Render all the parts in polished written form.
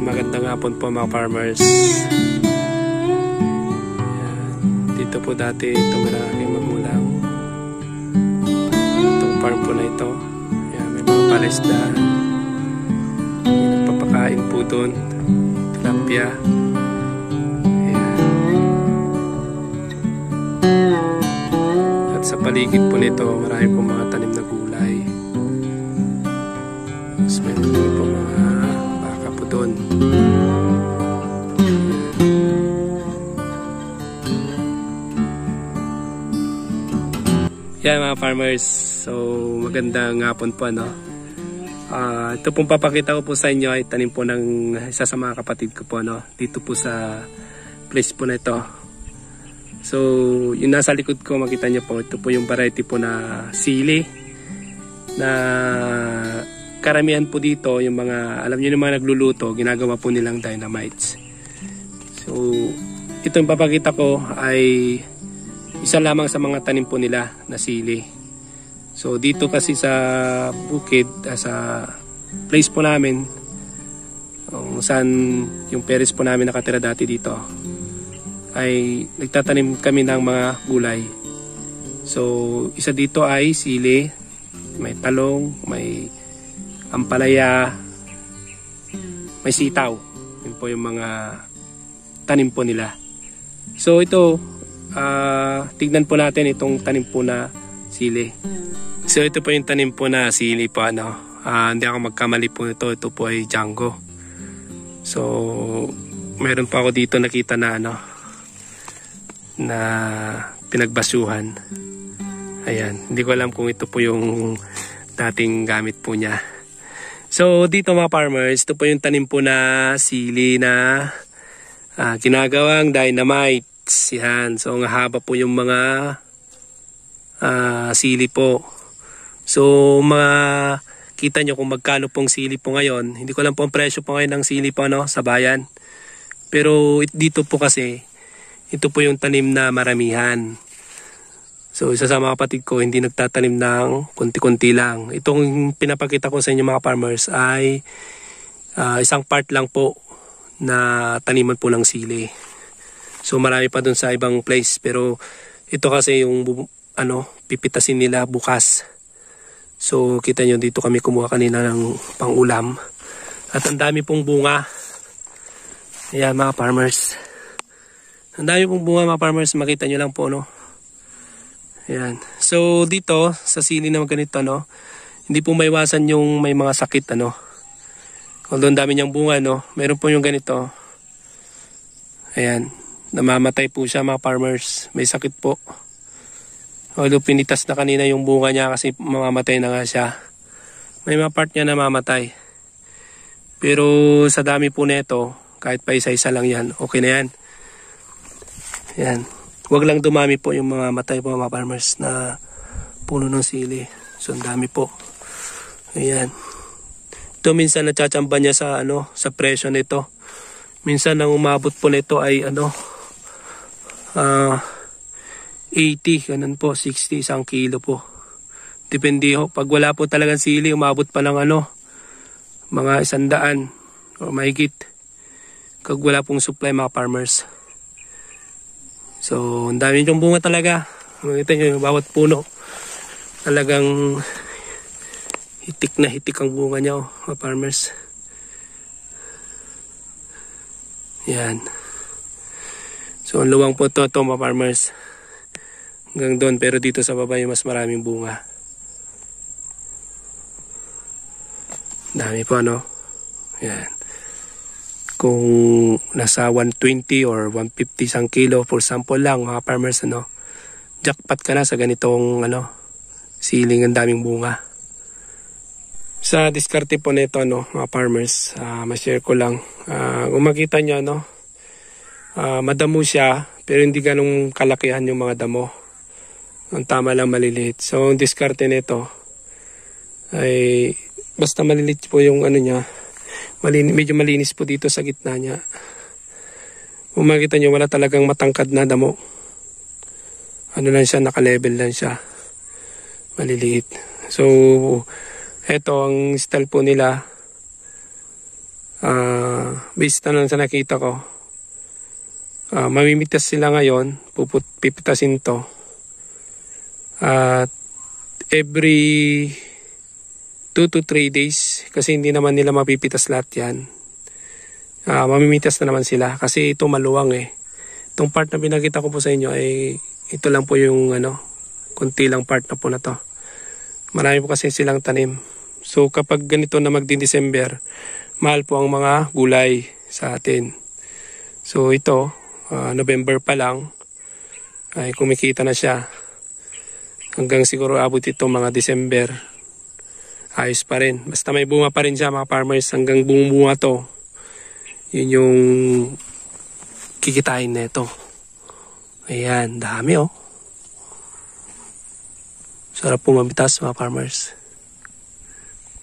magandang hapon po mga farmers. Ayan. Dito po dati tumira aking magulang. Itong farm po na ito. Ayan, may mga palaisdaan. Nagpapakain po doon. Tilapia. Ayan. At sa paligid po nito, marami po mga tanim na gulay. Tapos meron po mga baka po doon. Yan mga farmers, so magandang hapon po ano. Ito pong papakita ko po sa inyo ay tanim po ng isa sa mga kapatid ko po ano, dito po sa place po na ito. So yung nasa likod ko makita nyo po, ito po yung variety po na sili na karamihan po dito yung mga, alam nyo yung mga nagluluto, ginagawa po nilang dynamites. So itong papakita ko ay isa lamang sa mga tanim po nila na sili. So dito kasi sa bukid, sa place po namin, kung saan yung parents po namin nakatira dati dito, ay nagtatanim kami ng mga gulay. So isa dito ay sili, may talong, may ampalaya, may sitaw. Yun po yung mga tanim po nila. So ito, tignan po natin itong tanim po na sili. So ito po yung tanim po na sili po ano. Hindi ako magkamali po nito. Ito po ay Django. So meron pa ako dito nakita na ano, na pinagbasuhan. Ayan, hindi ko alam kung ito po yung dating gamit po niya. So dito mga farmers, ito po yung tanim po na sili na ginagawang dynamite. Yan. So ang haba po yung mga sili po. So kita nyo kung magkano pong sili po ngayon. Hindi ko lang po ang presyo po ngayon ng sili po ano, sa bayan. Pero dito po kasi ito po yung tanim na maramihan. So isa sa mga kapatid ko hindi nagtatanim ng konti-konti lang. Itong pinapakita ko sa inyo mga farmers ay isang part lang po na taniman po ng sili. So marami pa dun sa ibang place, pero ito kasi yung ano, pipitasin nila bukas. So kita nyo dito kami kumuha kanina ng pang-ulam. At ang dami pong bunga. Ayan mga farmers. Ang dami pong bunga mga farmers, makita nyo lang po no. Ayan. So dito sa sili na ganito no, hindi po maiwasan yung may mga sakit ano. Although ang dami niyang bunga no, meron po yung ganito. Ayan. Namamatay po siya mga farmers. May sakit po. Although pinitas na kanina yung bunga niya kasi mamamatay na nga siya. May mga part niya namamatay. Pero sa dami po nito, kahit pa isa-isa lang yan, okay na yan. Yan. Huwag lang dumami po yung mga matay po mga farmers na puno ng sili. So ang dami po. Ayan. Ito minsan natsatsamba niya sa ano, sa presyo nito. Minsan ang umabot po nito ay ano, 80, ganun po, 60 isang kilo po. Depende ho. Pag wala po talagang sili, umabot pa ng ano, mga 100 o mahigit. Pag wala pong supply mga farmers. So, ang dami yung bunga talaga. Makita nyo yung bawat puno. Talagang hitik na hitik ang bunga niya mga farmers. Yan. So, ang luwang po ito mga farmers. Hanggang doon, pero dito sa baba yung mas maraming bunga. Dami po, no? Yan. Kung nasa 120 or 150 isang kilo, for sample lang, mga farmers, ano? Jackpot ka na sa ganitong, ano, siling ang daming bunga. Sa diskarte po nito, no, mga farmers, ma-share ko lang. Kung makita nyo, no, madamo siya, pero hindi ganong kalakihan yung mga damo. Ang tama lang maliliit. So, ang diskarte nito ay basta maliliit po yung ano niya. Medyo malinis po dito sa gitna niya. Kung makita nyo, wala talagang matangkad na damo. Ano lang siya, naka-level lang siya. Maliliit. So, eto ang style po nila. based na lang sa nakita ko. Mamimitas sila ngayon, pipitasin to. At every 2 to 3 days, kasi hindi naman nila mapipitas lahat yan. Mamimitas na naman sila kasi ito maluwang eh. Itong part na binakita ko po sa inyo ay ito lang po yung konti lang part na po na to. Marami po kasi silang tanim. So kapag ganito na magdi-December, mahal po ang mga gulay sa atin. So ito, November pa lang, ay kumikita na siya. Hanggang siguro abot ito mga December. Ayos pa rin. Basta may bunga pa rin siya mga farmers. Hanggang bunga to. Yun yung kikitain na ito. Ayan, dami oh. Sarap po mamitas mga farmers.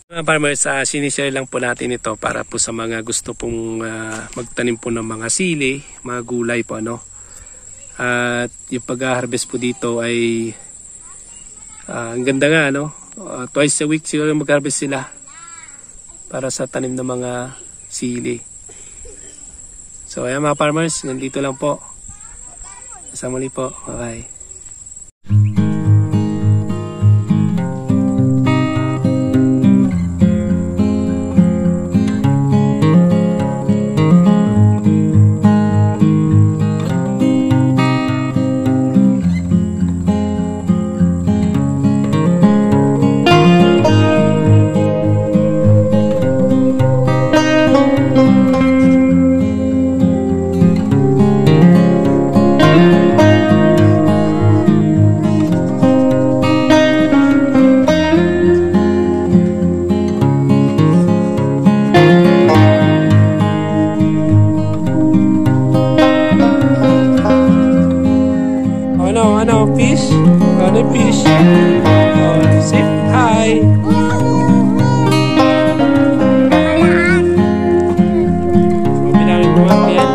Mga farmers, sinishare lang po natin ito para po sa mga gusto pong magtanim po ng mga sili, mga gulay po ano. At yung pag-harvest po dito ay ang ganda nga no. Twice a week siguro mag-harvest sila para sa tanim ng mga sili. So ayan mga farmers, nandito lang po. Sa muli po. Bye-bye. Fish? Ano fish? Say hi! Bilangin mo ang yan.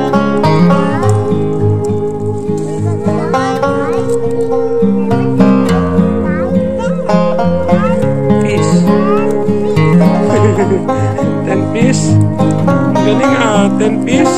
Fish. 10 fish. Ang galing 10 fish.